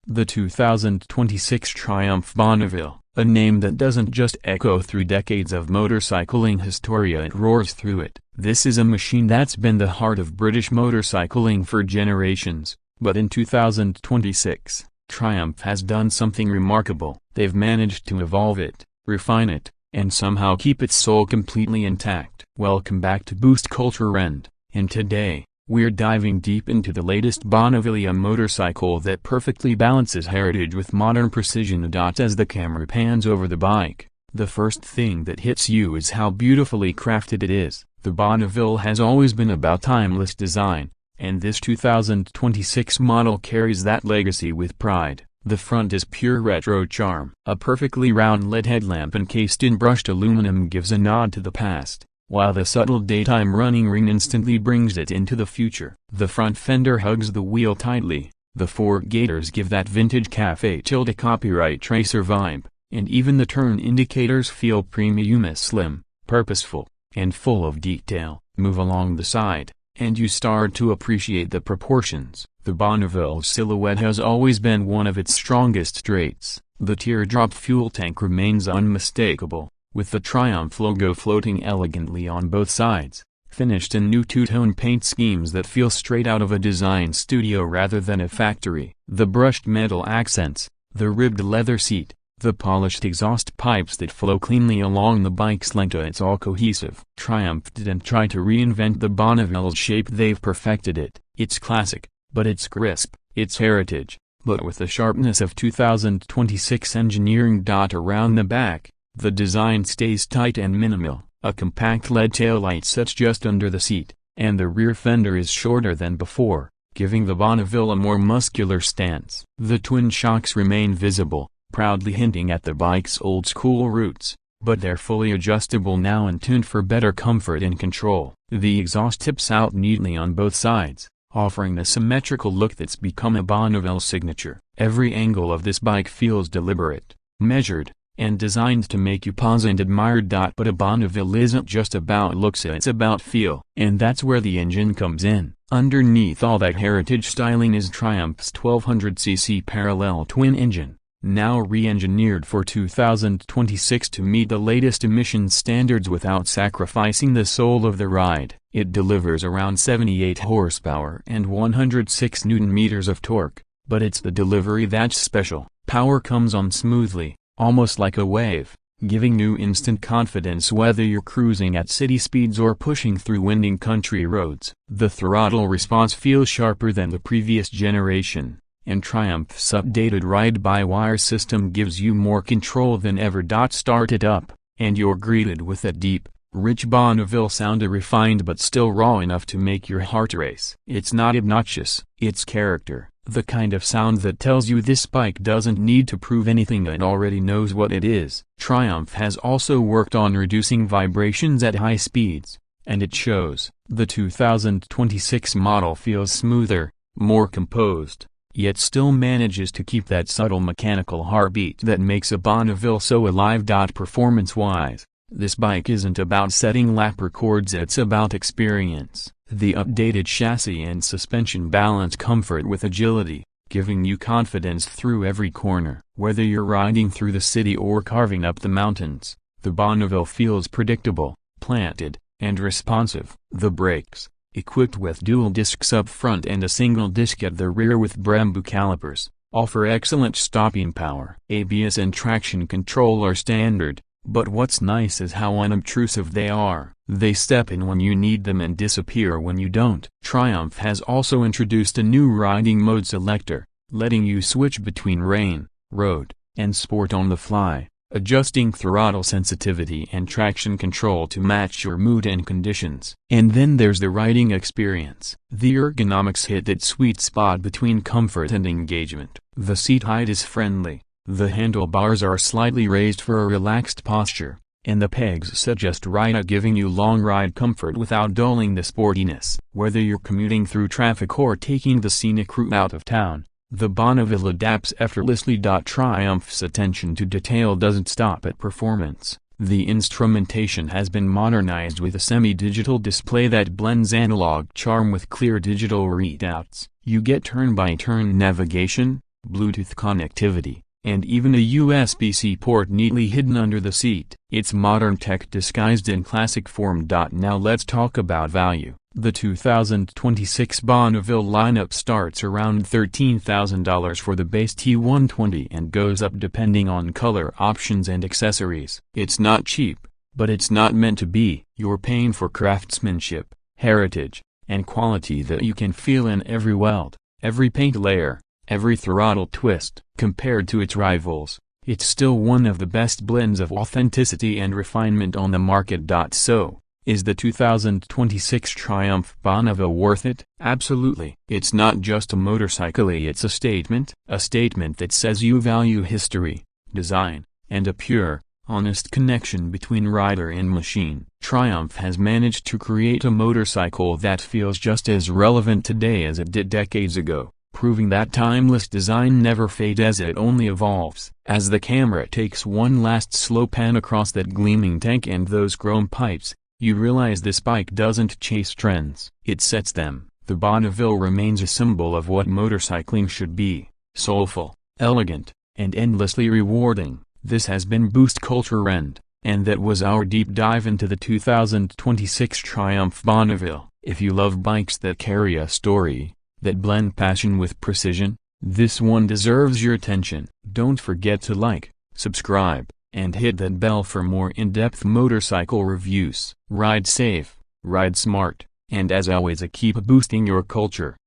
The 2026 Triumph Bonneville, a name that doesn't just echo through decades of motorcycling historia, it roars through it. This is a machine that's been the heart of British motorcycling for generations, but in 2026, Triumph has done something remarkable. They've managed to evolve it, refine it, and somehow keep its soul completely intact. Welcome back to Boost Culture and today, we're diving deep into the latest Bonneville, a motorcycle that perfectly balances heritage with modern precision. As the camera pans over the bike, the first thing that hits you is how beautifully crafted it is. The Bonneville has always been about timeless design, and this 2026 model carries that legacy with pride. The front is pure retro charm. A perfectly round LED headlamp encased in brushed aluminum gives a nod to the past, while the subtle daytime running ring instantly brings it into the future. The front fender hugs the wheel tightly, the fork gaiters give that vintage cafe tilde copyright tracer vibe, and even the turn indicators feel premium, slim, purposeful, and full of detail. Move along the side, and you start to appreciate the proportions. The Bonneville's silhouette has always been one of its strongest traits. The teardrop fuel tank remains unmistakable, with the Triumph logo floating elegantly on both sides, finished in new two-tone paint schemes that feel straight out of a design studio rather than a factory. The brushed metal accents, the ribbed leather seat, the polished exhaust pipes that flow cleanly along the bike's length, it's all cohesive. Triumph didn't try to reinvent the Bonneville's shape, they've perfected it. It's classic, but it's crisp. It's heritage, but with the sharpness of 2026 engineering. Around the back, the design stays tight and minimal. A compact LED taillight sits just under the seat, and the rear fender is shorter than before, giving the Bonneville a more muscular stance. The twin shocks remain visible, proudly hinting at the bike's old-school roots, but they're fully adjustable now and tuned for better comfort and control. The exhaust tips out neatly on both sides, offering a symmetrical look that's become a Bonneville signature. Every angle of this bike feels deliberate, measured, and designed to make you pause and admire. But a Bonneville isn't just about looks, it's about feel. And that's where the engine comes in. Underneath all that heritage styling is Triumph's 1200cc parallel twin engine, now re-engineered for 2026 to meet the latest emissions standards without sacrificing the soul of the ride. It delivers around 78 horsepower and 106 Nm of torque, but it's the delivery that's special. Power comes on smoothly, almost like a wave, giving you instant confidence whether you're cruising at city speeds or pushing through winding country roads. The throttle response feels sharper than the previous generation, and Triumph's updated ride-by-wire system gives you more control than ever. Start it up, and you're greeted with a deep, rich Bonneville sound, refined but still raw enough to make your heart race. It's not obnoxious, it's character, the kind of sound that tells you this bike doesn't need to prove anything, it already knows what it is. Triumph has also worked on reducing vibrations at high speeds, and it shows. The 2026 model feels smoother, more composed, yet still manages to keep that subtle mechanical heartbeat that makes a Bonneville so alive. Performance-wise, this bike isn't about setting lap records, it's about experience. The updated chassis and suspension balance comfort with agility, giving you confidence through every corner. Whether you're riding through the city or carving up the mountains, the Bonneville feels predictable, planted, and responsive. The brakes, equipped with dual discs up front and a single disc at the rear with Brembo calipers, offer excellent stopping power. ABS and traction control are standard, but what's nice is how unobtrusive they are. They step in when you need them and disappear when you don't. Triumph has also introduced a new riding mode selector, letting you switch between rain, road, and sport on the fly, adjusting throttle sensitivity and traction control to match your mood and conditions. And then there's the riding experience. The ergonomics hit that sweet spot between comfort and engagement. The seat height is friendly, the handlebars are slightly raised for a relaxed posture, and the pegs sit just right, giving you long ride comfort without dulling the sportiness. Whether you're commuting through traffic or taking the scenic route out of town, the Bonneville adapts effortlessly. Triumph's attention to detail doesn't stop at performance. The instrumentation has been modernized with a semi-digital display that blends analog charm with clear digital readouts. You get turn-by-turn navigation, Bluetooth connectivity, and even a USB-C port neatly hidden under the seat. It's modern tech disguised in classic form. Now let's talk about value. The 2026 Bonneville lineup starts around $13,000 for the base T120 and goes up depending on color options and accessories. It's not cheap, but it's not meant to be. You're paying for craftsmanship, heritage, and quality that you can feel in every weld, every paint layer, every throttle twist. Compared to its rivals, it's still one of the best blends of authenticity and refinement on the market. So, is the 2026 Triumph Bonneville worth it? Absolutely. It's not just a motorcycle, it's a statement that says you value history, design, and a pure, honest connection between rider and machine. Triumph has managed to create a motorcycle that feels just as relevant today as it did decades ago, proving that timeless design never fades as it only evolves. As the camera takes one last slow pan across that gleaming tank and those chrome pipes, you realize this bike doesn't chase trends, it sets them. The Bonneville remains a symbol of what motorcycling should be: soulful, elegant, and endlessly rewarding. This has been Boost Culture and that was our deep dive into the 2026 Triumph Bonneville. If you love bikes that carry a story, that blend passion with precision, this one deserves your attention. Don't forget to like, subscribe, and hit that bell for more in-depth motorcycle reviews. Ride safe, ride smart, and as always keep boosting your culture.